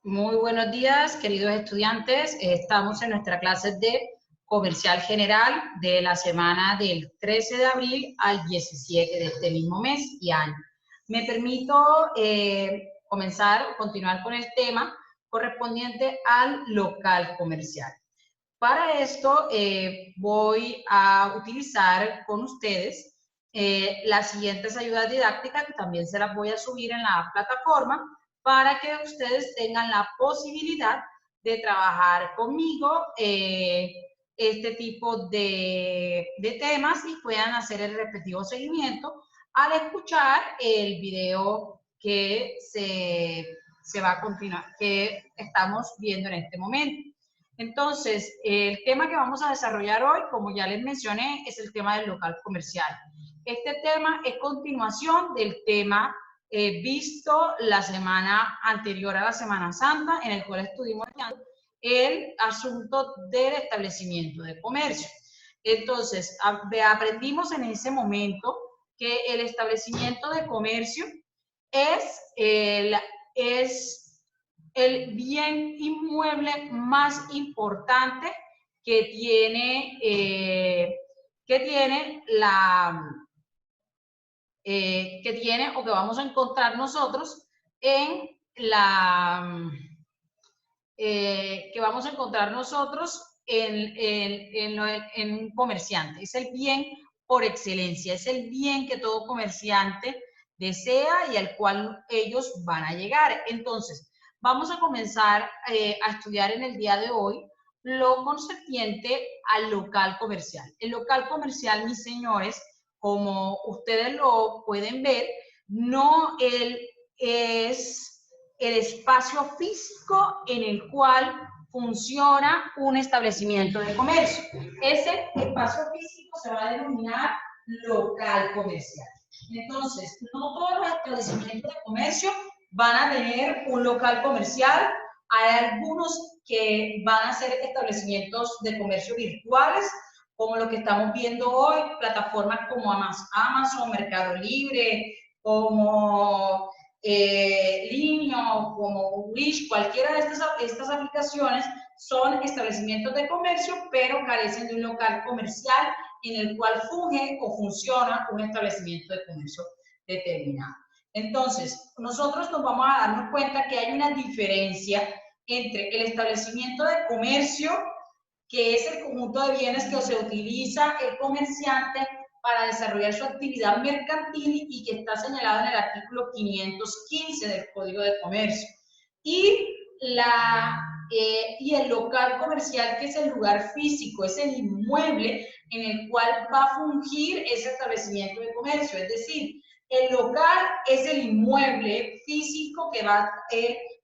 Muy buenos días, queridos estudiantes. Estamos en nuestra clase de comercial general de la semana del 13 de abril al 17 de este mismo mes y año. Me permito continuar con el tema correspondiente al local comercial. Para esto voy a utilizar con ustedes las siguientes ayudas didácticas, que también se las voy a subir en la plataforma, para que ustedes tengan la posibilidad de trabajar conmigo este tipo de temas y puedan hacer el respectivo seguimiento al escuchar el video que se va a continuar, que estamos viendo en este momento. Entonces, el tema que vamos a desarrollar hoy, como ya les mencioné, es el tema del local comercial. Este tema es continuación del tema visto la semana anterior a la Semana Santa, en el cual estuvimos viendo el asunto del establecimiento de comercio. Entonces, aprendimos en ese momento que el establecimiento de comercio es el bien inmueble más importante que tiene o que vamos a encontrar nosotros en un comerciante. Es el bien por excelencia, es el bien que todo comerciante desea y al cual ellos van a llegar. Entonces, vamos a comenzar a estudiar en el día de hoy lo concerniente al local comercial. El local comercial, mis señores, como ustedes lo pueden ver, no es el espacio físico en el cual funciona un establecimiento de comercio. Ese espacio físico se va a denominar local comercial. Entonces, no todos los establecimientos de comercio van a tener un local comercial. Hay algunos que van a ser establecimientos de comercio virtuales, como lo que estamos viendo hoy, plataformas como Amazon, Mercado Libre, como Linio, como Wish. Cualquiera de estas aplicaciones son establecimientos de comercio, pero carecen de un local comercial en el cual funge o funciona un establecimiento de comercio determinado. Entonces, nosotros nos vamos a darnos cuenta que hay una diferencia entre el establecimiento de comercio, que es el conjunto de bienes que se utiliza el comerciante para desarrollar su actividad mercantil y que está señalado en el artículo 515 del Código de Comercio. Y el local comercial, que es el lugar físico, es el inmueble en el cual va a fungir ese establecimiento de comercio. Es decir, el local es el inmueble físico que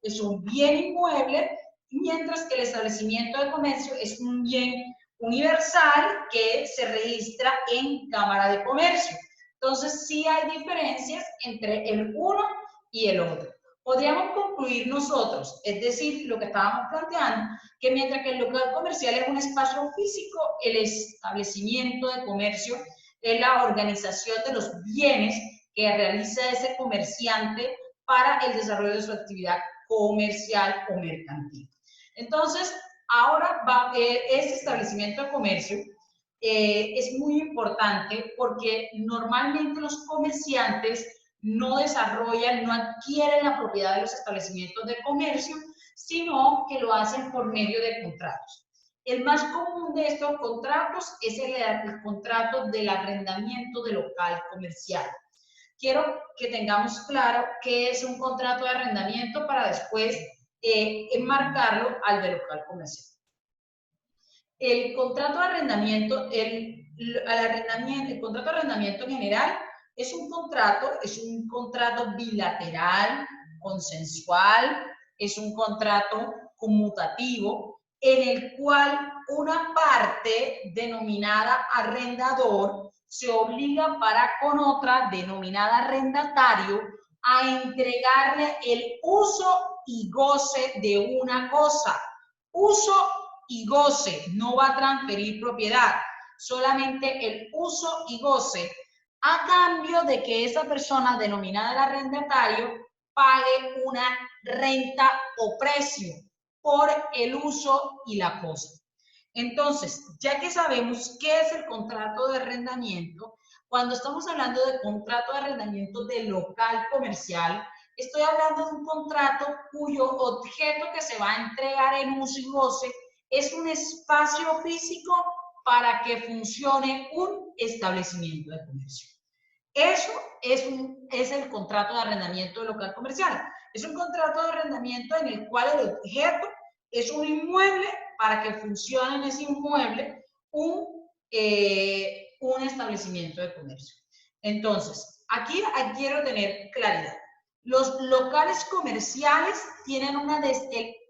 es un bien inmueble, mientras que el establecimiento de comercio es un bien universal que se registra en Cámara de Comercio. Entonces, sí hay diferencias entre el uno y el otro. Podríamos concluir nosotros, es decir, lo que estábamos planteando, que mientras que el local comercial es un espacio físico, el establecimiento de comercio es la organización de los bienes que realiza ese comerciante para el desarrollo de su actividad comercial o mercantil. Entonces, ahora ese establecimiento de comercio es muy importante porque normalmente los comerciantes no desarrollan, no adquieren la propiedad de los establecimientos de comercio, sino que lo hacen por medio de contratos. El más común de estos contratos es el contrato del arrendamiento de local comercial. Quiero que tengamos claro qué es un contrato de arrendamiento para después enmarcarlo al de local comercial. El contrato de arrendamiento, el contrato de arrendamiento en general es un contrato bilateral, consensual, es un contrato conmutativo en el cual una parte denominada arrendador se obliga para con otra denominada arrendatario a entregarle el uso y goce de una cosa. Uso y goce, no va a transferir propiedad, solamente el uso y goce, a cambio de que esa persona denominada el arrendatario pague una renta o precio por el uso y la cosa. Entonces, ya que sabemos qué es el contrato de arrendamiento, cuando estamos hablando de contrato de arrendamiento de local comercial, estoy hablando de un contrato cuyo objeto que se va a entregar en uso y goce es un espacio físico para que funcione un establecimiento de comercio. Eso es el contrato de arrendamiento de local comercial. Es un contrato de arrendamiento en el cual el objeto es un inmueble para que funcione en ese inmueble un establecimiento de comercio. Entonces, aquí quiero tener claridad. Los locales comerciales tienen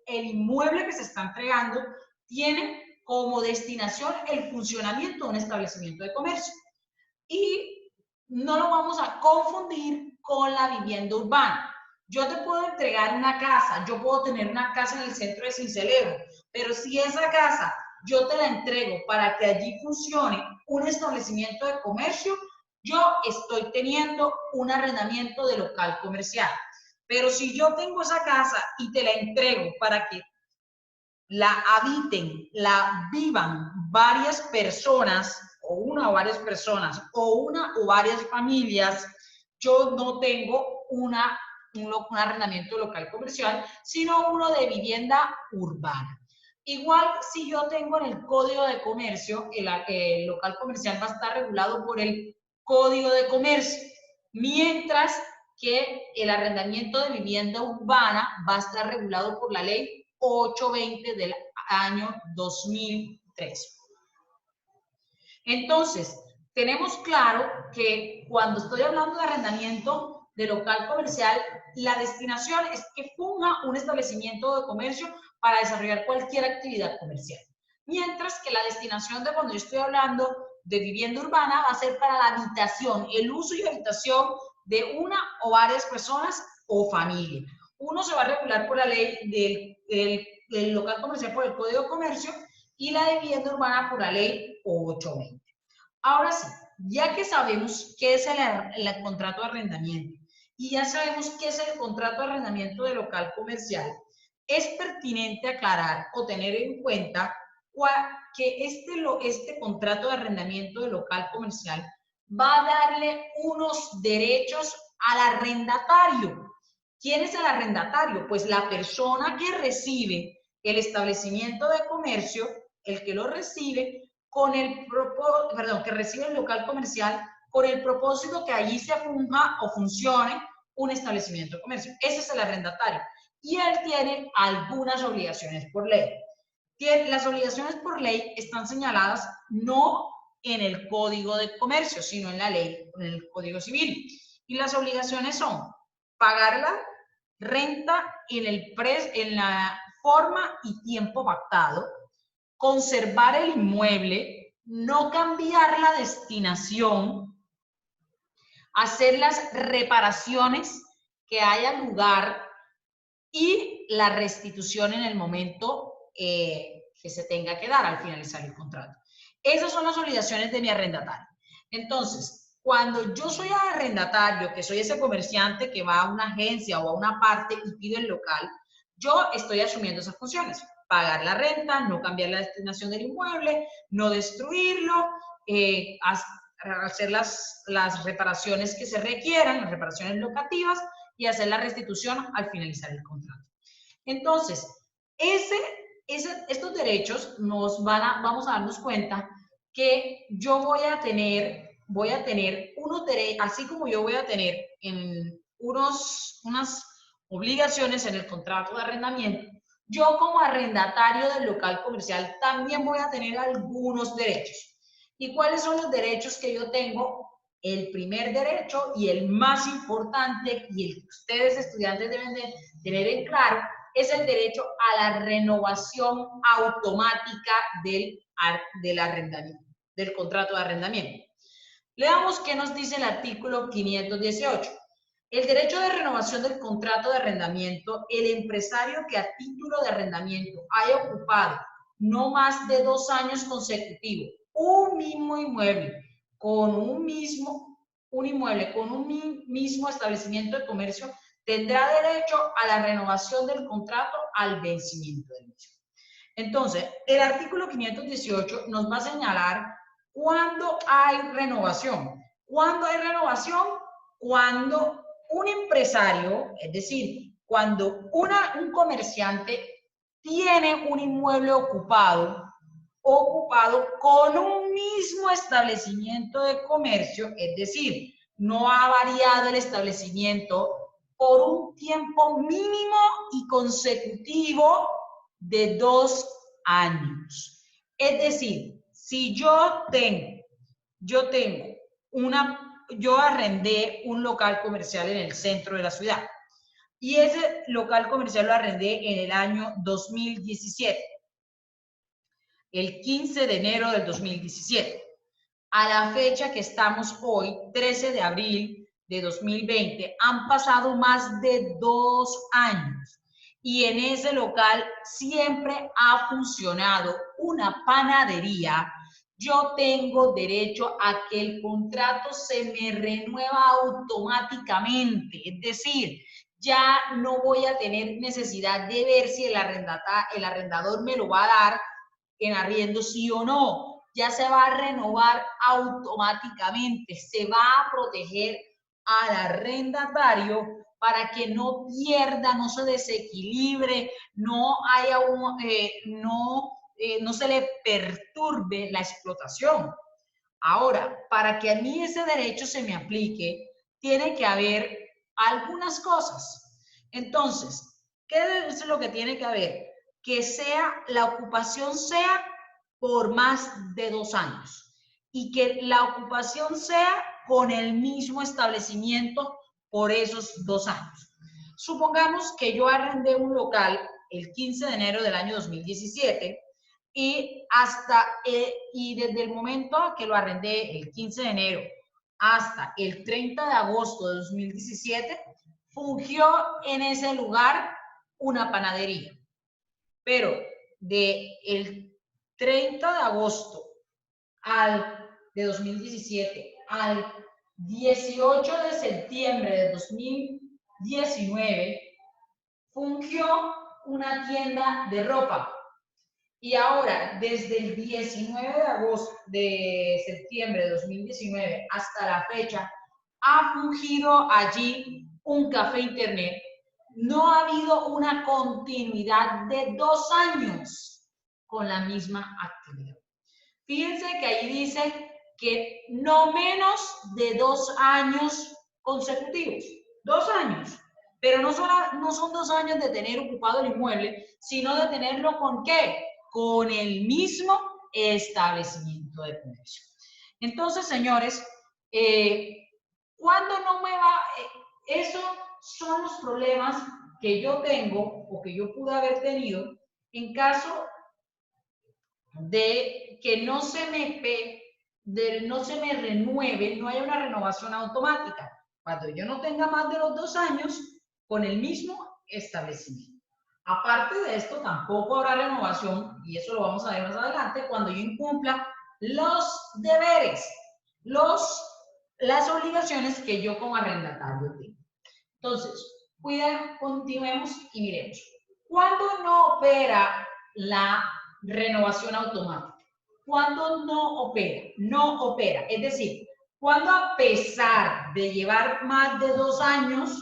el inmueble que se está entregando tiene como destinación el funcionamiento de un establecimiento de comercio. Y no lo vamos a confundir con la vivienda urbana. Yo te puedo entregar una casa, yo puedo tener una casa en el centro de Sincelejo, pero si esa casa yo te la entrego para que allí funcione un establecimiento de comercio, yo estoy teniendo un arrendamiento de local comercial. Pero si yo tengo esa casa y te la entrego para que la habiten, la vivan varias personas, o una o varias personas, o una o varias familias, yo no tengo un arrendamiento local comercial, sino uno de vivienda urbana. Igual si yo tengo en el Código de Comercio, el local comercial va a estar regulado por el Código de Comercio, mientras que el arrendamiento de vivienda urbana va a estar regulado por la ley 820 del año 2003. Entonces, tenemos claro que cuando estoy hablando de arrendamiento de local comercial, la destinación es que funja un establecimiento de comercio para desarrollar cualquier actividad comercial. Mientras que la destinación de cuando yo estoy hablando de vivienda urbana va a ser para la habitación, el uso y habitación de una o varias personas o familia. Uno se va a regular por la ley del local comercial por el Código de Comercio y la de vivienda urbana por la ley 820. Ahora sí, ya que sabemos qué es el contrato de arrendamiento y ya sabemos qué es el contrato de arrendamiento de local comercial, es pertinente aclarar o tener en cuenta que este contrato de arrendamiento de local comercial va a darle unos derechos al arrendatario. ¿Quién es el arrendatario? Pues la persona que recibe el establecimiento de comercio, el que lo recibe, que recibe el local comercial con el propósito que allí se funja o funcione un establecimiento de comercio. Ese es el arrendatario. Y él tiene algunas obligaciones por ley. Las obligaciones por ley están señaladas no en el Código de Comercio, sino en la ley, en el Código Civil. Y las obligaciones son pagar la renta en la forma y tiempo pactado, conservar el inmueble, no cambiar la destinación, hacer las reparaciones que haya lugar y la restitución en el momento que se tenga que dar al finalizar el contrato. Esas son las obligaciones de mi arrendatario. Entonces, cuando yo soy arrendatario, que soy ese comerciante que va a una agencia o a una parte y pide el local, yo estoy asumiendo esas funciones. Pagar la renta, no cambiar la destinación del inmueble, no destruirlo, hacer las reparaciones que se requieran, las reparaciones locativas y hacer la restitución al finalizar el contrato. Entonces, estos derechos vamos a darnos cuenta que yo voy a tener unos derechos, así como yo voy a tener unas obligaciones en el contrato de arrendamiento, yo como arrendatario del local comercial también voy a tener algunos derechos. ¿Y cuáles son los derechos que yo tengo? El primer derecho y el más importante, y el que ustedes estudiantes deben de tener en claro, es el derecho a la renovación automática del arrendamiento, del contrato de arrendamiento. Leamos qué nos dice el artículo 518. El derecho de renovación del contrato de arrendamiento, el empresario que a título de arrendamiento haya ocupado no más de 2 años consecutivos un mismo inmueble con un mismo establecimiento de comercio tendrá derecho a la renovación del contrato al vencimiento del mismo. Entonces, el artículo 518 nos va a señalar cuándo hay renovación. ¿Cuándo hay renovación? Cuando un empresario, es decir, cuando un comerciante tiene un inmueble ocupado con un mismo establecimiento de comercio, es decir, no ha variado el establecimiento por un tiempo mínimo y consecutivo de 2 años. Es decir, si yo arrendé un local comercial en el centro de la ciudad y ese local comercial lo arrendé en el año 2017, el 15 de enero del 2017. A la fecha que estamos hoy, 13 de abril de 2020, han pasado más de 2 años y en ese local siempre ha funcionado una panadería. Yo tengo derecho a que el contrato se me renueva automáticamente, es decir, ya no voy a tener necesidad de ver si el arrendador me lo va a dar en arriendo sí o no, ya se va a renovar automáticamente, se va a proteger al arrendatario para que no pierda, no se desequilibre, no haya no se le perturbe la explotación. Ahora, para que a mí ese derecho se me aplique, tiene que haber algunas cosas. Entonces, ¿qué es lo que tiene que haber? Que la ocupación sea por más de 2 años y que la ocupación sea con el mismo establecimiento por esos 2 años. Supongamos que yo arrendé un local el 15 de enero del año 2017 y desde el momento que lo arrendé el 15 de enero hasta el 30 de agosto de 2017, fungió en ese lugar una panadería. Pero del 30 de agosto de 2017 al 18 de septiembre de 2019, fungió una tienda de ropa. Y ahora, desde el 19 de septiembre de 2019 hasta la fecha, ha fungido allí un café internet. No ha habido una continuidad de 2 años con la misma actividad. Fíjense que ahí dice que no menos de 2 años consecutivos. 2 años. Pero no son 2 años de tener ocupado el inmueble, sino de tenerlo ¿con qué? Con el mismo establecimiento de comercio. Entonces, señores, ¿cuándo no me va? Esos son los problemas que yo tengo o que yo pude haber tenido en caso de que no se me renueve, no haya una renovación automática. Cuando yo no tenga más de los 2 años con el mismo establecimiento. Aparte de esto, tampoco habrá renovación, y eso lo vamos a ver más adelante, cuando yo incumpla los deberes, las obligaciones que yo como arrendatario tengo. Entonces, continuemos y miremos. ¿Cuándo no opera la renovación automática? ¿Cuándo no opera? No opera. Es decir, cuando a pesar de llevar más de 2 años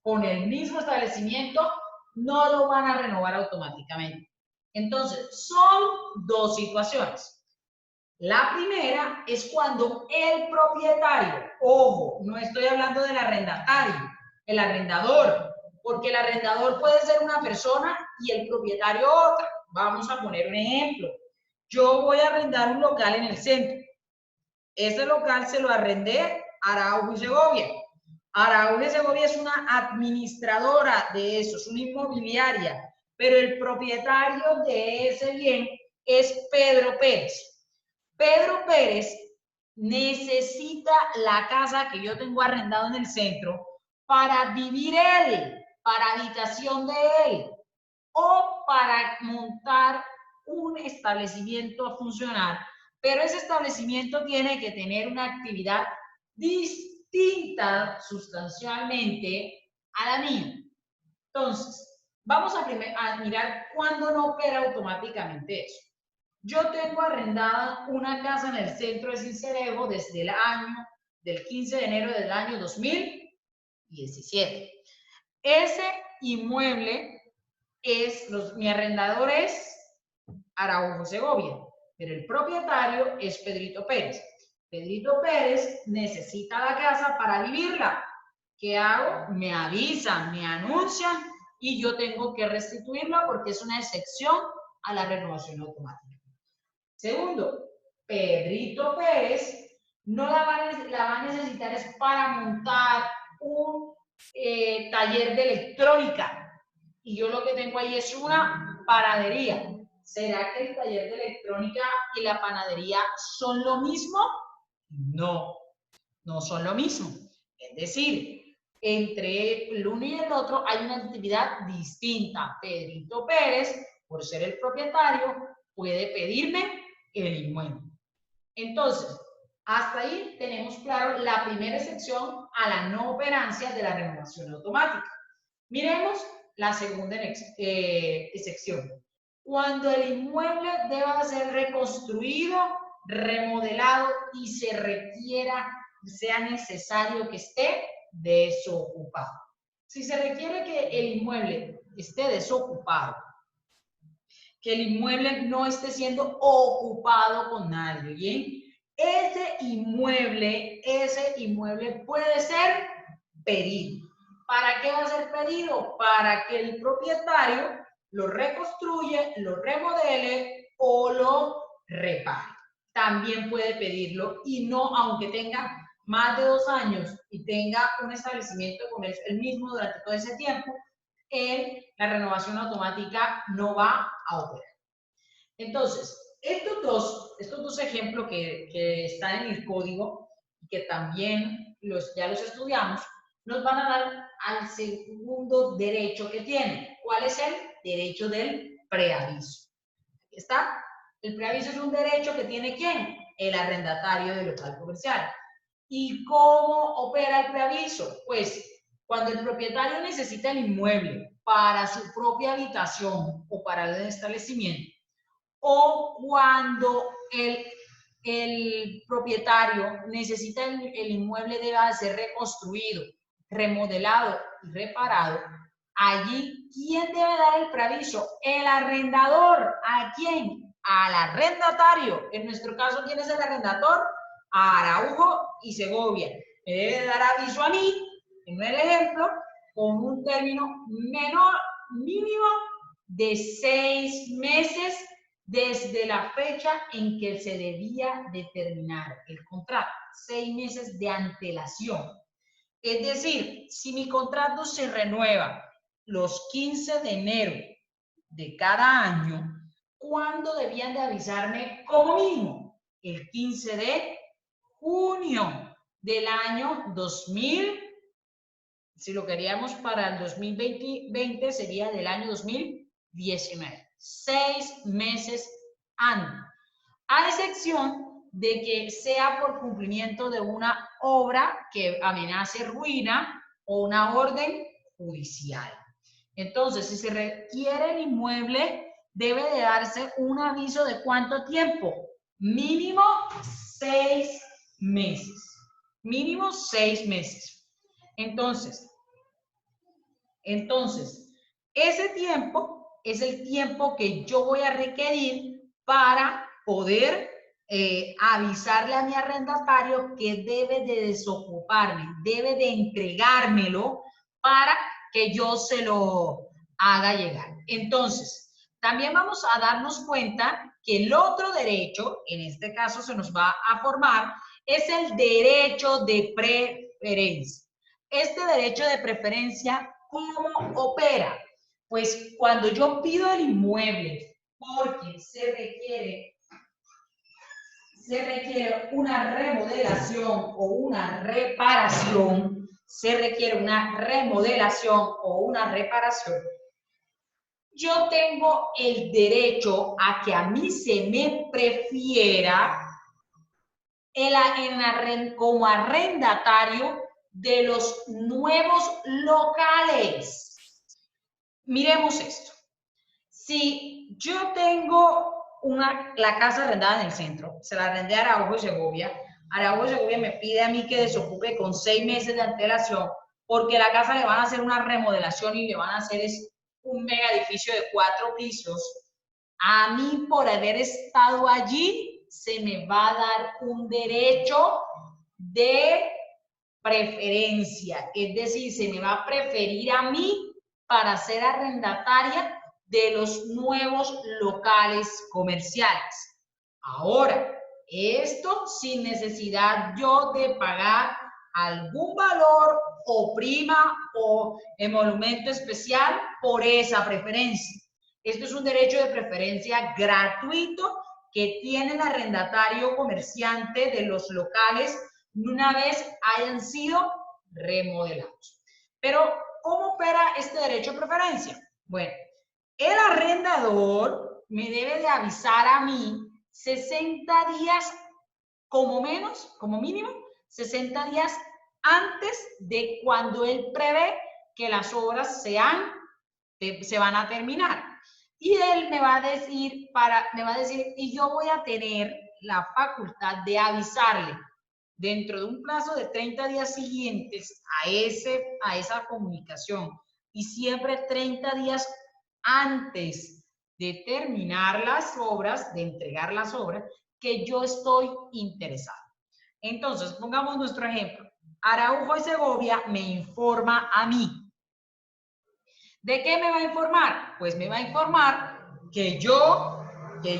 con el mismo establecimiento, no lo van a renovar automáticamente. Entonces, son 2 situaciones. La primera es cuando el propietario, ojo, no estoy hablando del arrendatario, el arrendador, porque el arrendador puede ser una persona y el propietario otra. Vamos a poner un ejemplo. Yo voy a arrendar un local en el centro. Ese local se lo arrendé a Araujo y Segovia. Araujo y Segovia es una administradora de eso, es una inmobiliaria, pero el propietario de ese bien es Pedro Pérez. Pedro Pérez necesita la casa que yo tengo arrendado en el centro para vivir él, para habitación de él, o para montar un establecimiento a funcionar, pero ese establecimiento tiene que tener una actividad distinta sustancialmente a la mía. Entonces, vamos a mirar cuándo no opera automáticamente eso. Yo tengo arrendada una casa en el centro de Sincelejo desde el año del 15 de enero del año 2017. Ese inmueble mi arrendador es Araujo Segovia, pero el propietario es Pedrito Pérez. Pedrito Pérez necesita la casa para vivirla. ¿Qué hago? Me avisan, me anuncian y yo tengo que restituirla porque es una excepción a la renovación automática. Segundo, Pedrito Pérez no la va a necesitar es para montar un taller de electrónica. Y yo lo que tengo ahí es una panadería. ¿Será que el taller de electrónica y la panadería son lo mismo? No, no son lo mismo. Es decir, entre el uno y el otro hay una actividad distinta. Pedrito Pérez, por ser el propietario, puede pedirme el inmueble. Entonces, hasta ahí tenemos claro la primera excepción a la no operancia de la renovación automática. Miremos la segunda excepción. Cuando el inmueble deba ser reconstruido, remodelado y sea necesario que esté desocupado. Si se requiere que el inmueble esté desocupado, que el inmueble no esté siendo ocupado con nadie, ¿bien? Ese inmueble puede ser pedido. ¿Para qué va a ser pedido? Para que el propietario lo reconstruya, lo remodele o lo repare. También puede pedirlo y no, aunque tenga más de 2 años y tenga un establecimiento con el mismo durante todo ese tiempo, la renovación automática no va a operar. Entonces, estos dos ejemplos que están en el código y que también ya los estudiamos, nos van a dar al segundo derecho que tiene. ¿Cuál es el derecho del preaviso? Aquí está. El preaviso es un derecho que tiene ¿quién? El arrendatario del local comercial. ¿Y cómo opera el preaviso? Pues cuando el propietario necesita el inmueble para su propia habitación o para el establecimiento, o cuando el propietario necesita el inmueble deba ser reconstruido, remodelado y reparado, allí, ¿quién debe dar el preaviso? El arrendador. ¿A quién? Al arrendatario. En nuestro caso, ¿quién es el arrendador? Araujo y Segovia. Me debe dar aviso a mí, en el ejemplo, con un término mínimo de 6 meses desde la fecha en que se debía determinar el contrato. 6 meses de antelación. Es decir, si mi contrato se renueva los 15 de enero de cada año, ¿cuándo debían de avisarme como mínimo? El 15 de junio del año 2000. Si lo queríamos para el 2020, sería del año 2019. 6 meses antes. A excepción de que sea por cumplimiento de una obra que amenace ruina o una orden judicial. Entonces, si se requiere el inmueble, debe de darse un aviso de ¿cuánto tiempo? Mínimo 6 meses. Mínimo 6 meses. Entonces, ese tiempo es el tiempo que yo voy a requerir para poder avisarle a mi arrendatario que debe de desocuparme, debe de entregármelo para que yo se lo haga llegar. Entonces, también vamos a darnos cuenta que el otro derecho, en este caso se nos va a formar, es el derecho de preferencia. Este derecho de preferencia, ¿cómo opera? Pues cuando yo pido el inmueble porque se requiere una remodelación o una reparación, yo tengo el derecho a que a mí se me prefiera como arrendatario de los nuevos locales. Miremos esto. Si yo tengo la casa arrendada en el centro, se la arrendé a Araujo y Segovia, Araujo y Segovia me pide a mí que desocupe con 6 meses de antelación porque la casa le van a hacer una remodelación y le van a hacer un mega edificio de 4 pisos. A mí, por haber estado allí, se me va a dar un derecho de preferencia, es decir, se me va a preferir a mí para ser arrendataria de los nuevos locales comerciales. Ahora, esto sin necesidad yo de pagar algún valor o prima o emolumento especial por esa preferencia. Esto es un derecho de preferencia gratuito que tiene el arrendatario comerciante de los locales una vez hayan sido remodelados. Pero, ¿cómo opera este derecho de preferencia? Bueno, el arrendador me debe de avisar a mí 60 días como mínimo, 60 días antes de cuando él prevé que las obras se van a terminar. Y él me va a decir, y yo voy a tener la facultad de avisarle dentro de un plazo de 30 días siguientes a esa comunicación y siempre 30 días antes de terminar las obras, de entregar las obras, que yo estoy interesado. Entonces, pongamos nuestro ejemplo. Araujo y Segovia me informa a mí. ¿De qué me va a informar? Pues me va a informar que yo me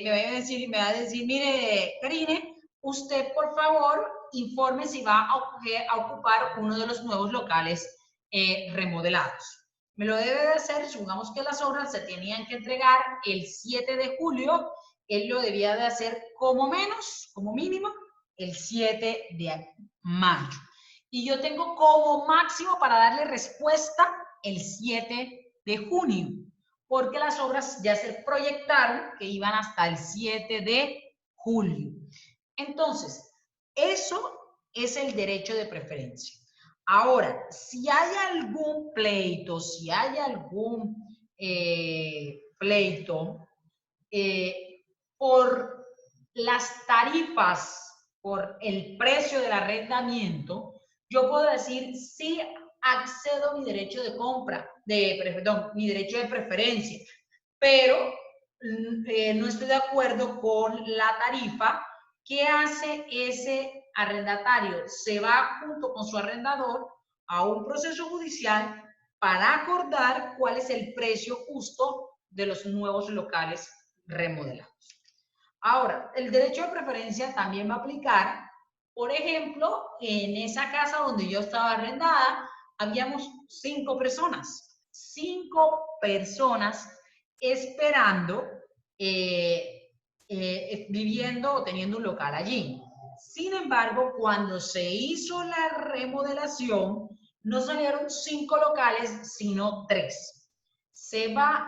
va a decir, mire, Karine, usted por favor informe si va a ocupar uno de los nuevos locales remodelados. Me lo debe de hacer, supongamos que las obras se tenían que entregar el 7 de julio, él lo debía de hacer como mínimo, el 7 de mayo. Y yo tengo como máximo para darle respuesta el 7 de junio, porque las obras ya se proyectaron que iban hasta el 7 de julio. Entonces, eso es el derecho de preferencia. Ahora, si hay algún pleito, por las tarifas, por el precio del arrendamiento, yo puedo decir sí accedo a mi derecho de compra, mi derecho de preferencia, pero no estoy de acuerdo con la tarifa. ¿Qué hace ese arrendatario? Se va junto con su arrendador a un proceso judicial para acordar cuál es el precio justo de los nuevos locales remodelados. Ahora, el derecho de preferencia también va a aplicar, por ejemplo, en esa casa donde yo estaba arrendada, habíamos 5 personas. 5 personas esperando, viviendo o teniendo un local allí. Sin embargo, cuando se hizo la remodelación, no salieron 5 locales, sino 3.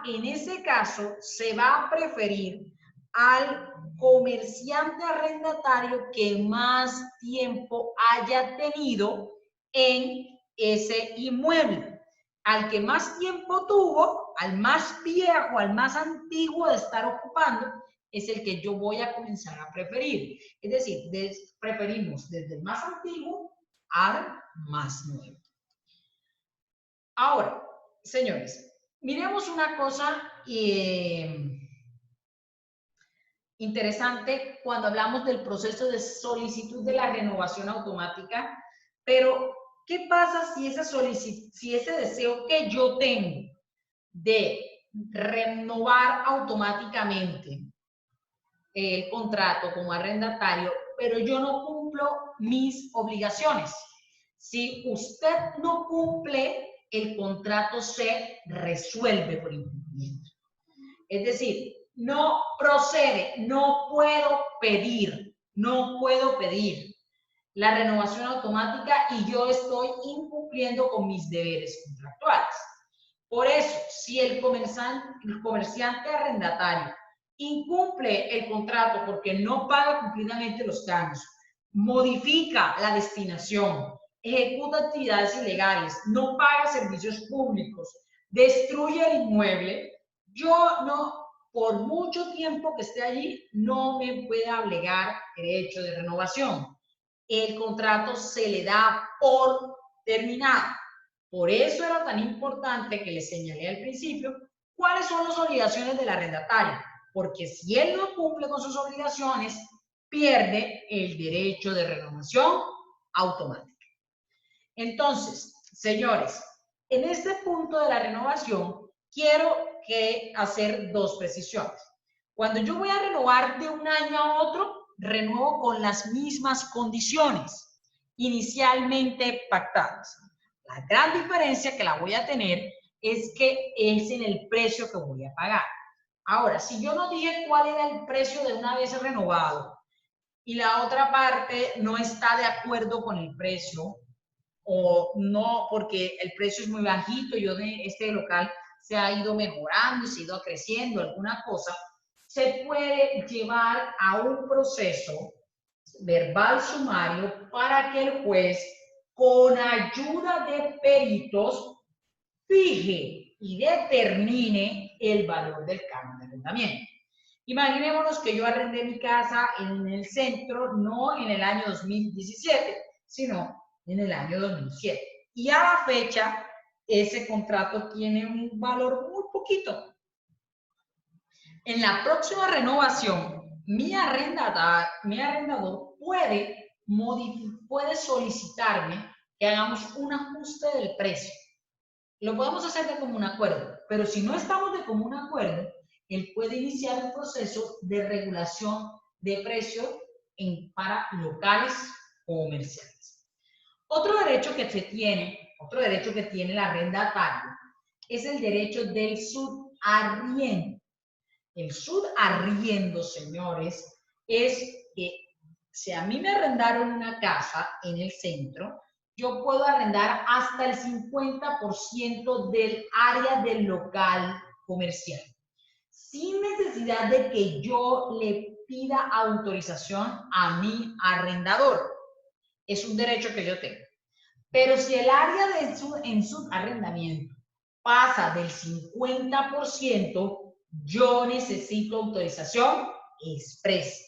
En ese caso, se va a preferir al comerciante arrendatario que más tiempo haya tenido en ese inmueble. Al que más tiempo tuvo, al más viejo, al más antiguo de estar ocupando, es el que yo voy a comenzar a preferir. Es decir, preferimos desde el más antiguo al más nuevo. Ahora, señores, miremos una cosa interesante cuando hablamos del proceso de solicitud de la renovación automática, pero ¿qué pasa si ese deseo que yo tengo de renovar automáticamente el contrato como arrendatario, pero yo no cumplo mis obligaciones? Si usted no cumple, el contrato se resuelve por incumplimiento. Es decir, no procede, no puedo pedir la renovación automática y yo estoy incumpliendo con mis deberes contractuales. Por eso, si el comerciante arrendatario incumple el contrato porque no paga cumplidamente los cambios, modifica la destinación, ejecuta actividades ilegales, no paga servicios públicos, destruye el inmueble, yo no, por mucho tiempo que esté allí, no me puede alegar derecho de renovación. El contrato se le da por terminado. Por eso era tan importante que les señalé al principio cuáles son las obligaciones del arrendatario, porque si él no cumple con sus obligaciones, pierde el derecho de renovación automática. Entonces, señores, en este punto de la renovación, quiero hacer dos precisiones. Cuando yo voy a renovar de un año a otro, renuevo con las mismas condiciones inicialmente pactadas. La gran diferencia que la voy a tener es que es en el precio que voy a pagar. Ahora, si yo no dije cuál era el precio de una vez renovado y la otra parte no está de acuerdo con el precio, o no, porque el precio es muy bajito, yo de este local se ha ido mejorando y se ha ido creciendo, alguna cosa, se puede llevar a un proceso verbal sumario para que el juez, con ayuda de peritos, fije y determine el valor del canon de arrendamiento. Imaginémonos que yo arrendé mi casa en el centro, no en el año 2017, sino en el año 2007. Y a la fecha, ese contrato tiene un valor muy poquito. En la próxima renovación, mi arrendador puede solicitarme que hagamos un ajuste del precio. Lo podemos hacer de común acuerdo, pero si no estamos de común acuerdo, él puede iniciar un proceso de regulación de precios para locales comerciales. Otro derecho que tiene el arrendatario es el derecho del subarriendo. El subarriendo, señores, es que si a mí me arrendaron una casa en el centro, yo puedo arrendar hasta el 50% del área del local comercial, sin necesidad de que yo le pida autorización a mi arrendador. Es un derecho que yo tengo. Pero si el área en subarrendamiento pasa del 50%, yo necesito autorización expresa.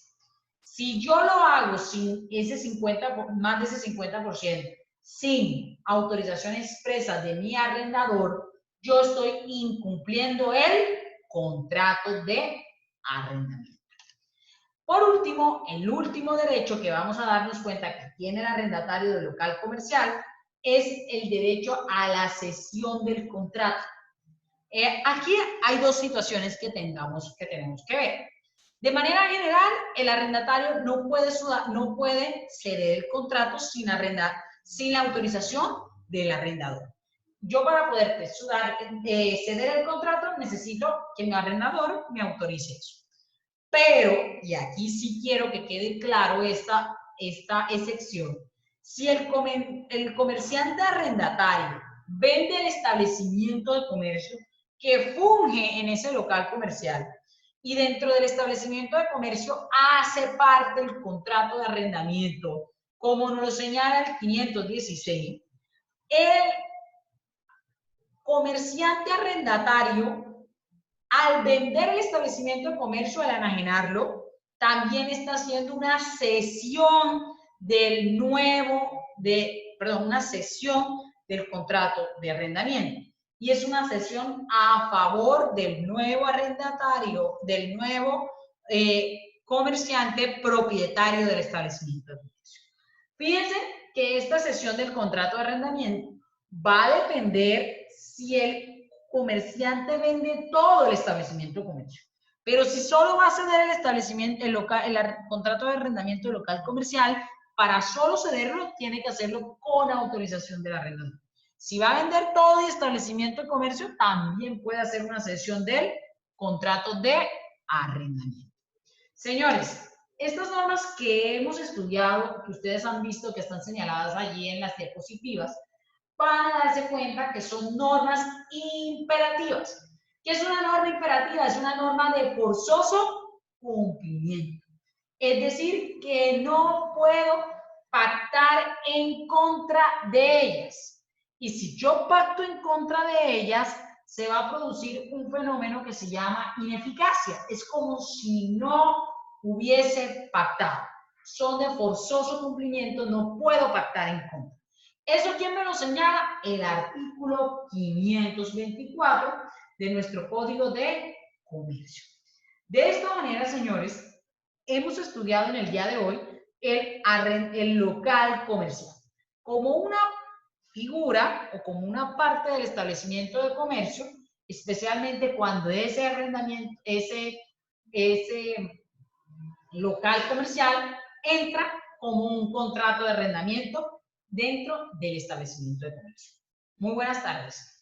Si yo lo hago sin ese 50, más de ese 50%, sin autorización expresa de mi arrendador, yo estoy incumpliendo el contrato de arrendamiento. Por último, el último derecho que vamos a darnos cuenta que tiene el arrendatario del local comercial es el derecho a la cesión del contrato. Aquí hay dos situaciones que tenemos que ver. De manera general, el arrendatario no puede ceder el contrato sin la autorización del arrendador. Yo para poder ceder el contrato necesito que mi arrendador me autorice eso. Pero, y aquí sí quiero que quede claro esta excepción, si el comerciante arrendatario vende el establecimiento de comercio que funge en ese local comercial y dentro del establecimiento de comercio hace parte del contrato de arrendamiento, como nos lo señala el 516, el comerciante arrendatario, al vender el establecimiento de comercio, al enajenarlo, también está haciendo una cesión una cesión del contrato de arrendamiento. Y es una cesión a favor del nuevo arrendatario, del nuevo comerciante propietario del establecimiento de comercio. Fíjense que esta cesión del contrato de arrendamiento va a depender si el comerciante vende todo el establecimiento de comercio. Pero si solo va a ceder el contrato de arrendamiento del local comercial, para solo cederlo tiene que hacerlo con autorización del arrendador. Si va a vender todo el establecimiento de comercio, también puede hacer una cesión del contrato de arrendamiento. Señores, estas normas que hemos estudiado, que ustedes han visto que están señaladas allí en las diapositivas, van a darse cuenta que son normas imperativas. ¿Qué es una norma imperativa? Es una norma de forzoso cumplimiento. Es decir, que no puedo pactar en contra de ellas. Y si yo pacto en contra de ellas, se va a producir un fenómeno que se llama ineficacia. Es como si no hubiese pactado. Son de forzoso cumplimiento, no puedo pactar en contra. ¿Eso quién me lo señala? El artículo 524 de nuestro Código de Comercio. De esta manera, señores, hemos estudiado en el día de hoy el local comercial como una figura o como una parte del establecimiento de comercio, especialmente cuando ese arrendamiento, ese local comercial entra como un contrato de arrendamiento dentro del establecimiento de comercio. Muy buenas tardes.